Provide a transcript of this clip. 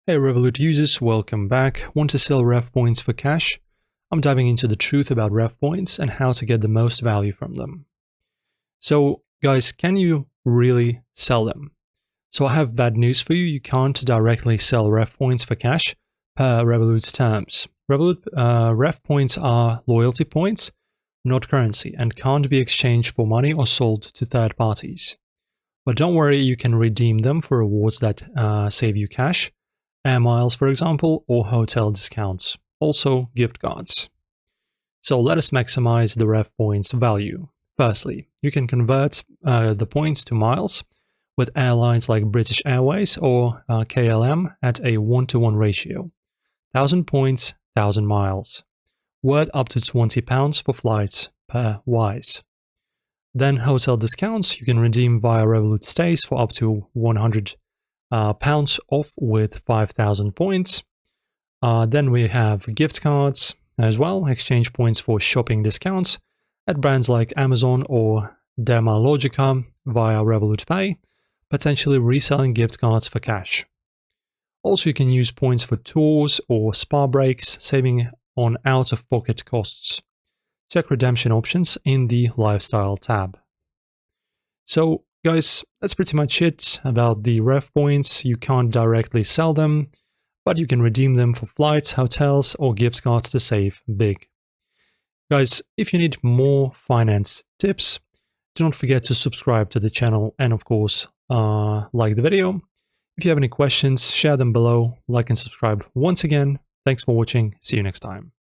Hey Revolut users, welcome back. Want to sell Rev Points for cash? I'm diving into the truth about Rev Points and how to get the most value from them. So guys, can you really sell them? So I have bad news for you. You can't directly sell Rev Points for cash per Revolut's terms. Rev Points are loyalty points, not currency, and can't be exchanged for money or sold to third parties. But don't worry, you can redeem them for rewards that save you cash, air miles for example, or hotel discounts, also gift cards. So let us maximize the Rev Points value. Firstly, you can convert the points to miles with airlines like British Airways or KLM at a 1-to-1 ratio. 1,000 points, 1,000 miles. Worth up to £20 for flights per Wise. Then hotel discounts, you can redeem via Revolut stays for up to £100 off with 5,000 points. Then we have gift cards as well, exchange points for shopping discounts at brands like Amazon or Dermalogica via Revolut Pay, potentially reselling gift cards for cash. Also, you can use points for tours or spa breaks, saving on out-of-pocket costs. Check redemption options in the Lifestyle tab. So, guys, that's pretty much it about the Rev Points. You can't directly sell them, but you can redeem them for flights, hotels, or gift cards to save big. Guys, if you need more finance tips, do not forget to subscribe to the channel and, of course, like the video. If you have any questions, share them below, like and subscribe. Once again, thanks for watching. See you next time.